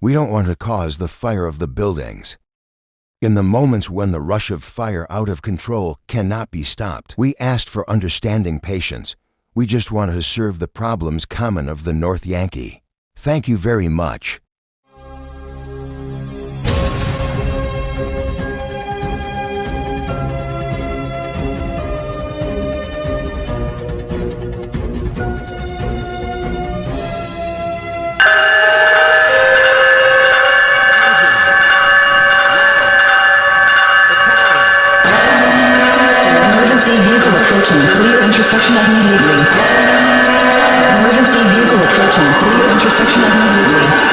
We don't want to cause the fire of the buildings. In the moments when the rush of fire out of control cannot be stopped, we asked for understanding patience. We just want to serve the problems common of the North Yankee. Thank you very much. Emergency vehicle approaching. Clear intersection immediately. Emergency vehicle approaching. Clear intersection immediately.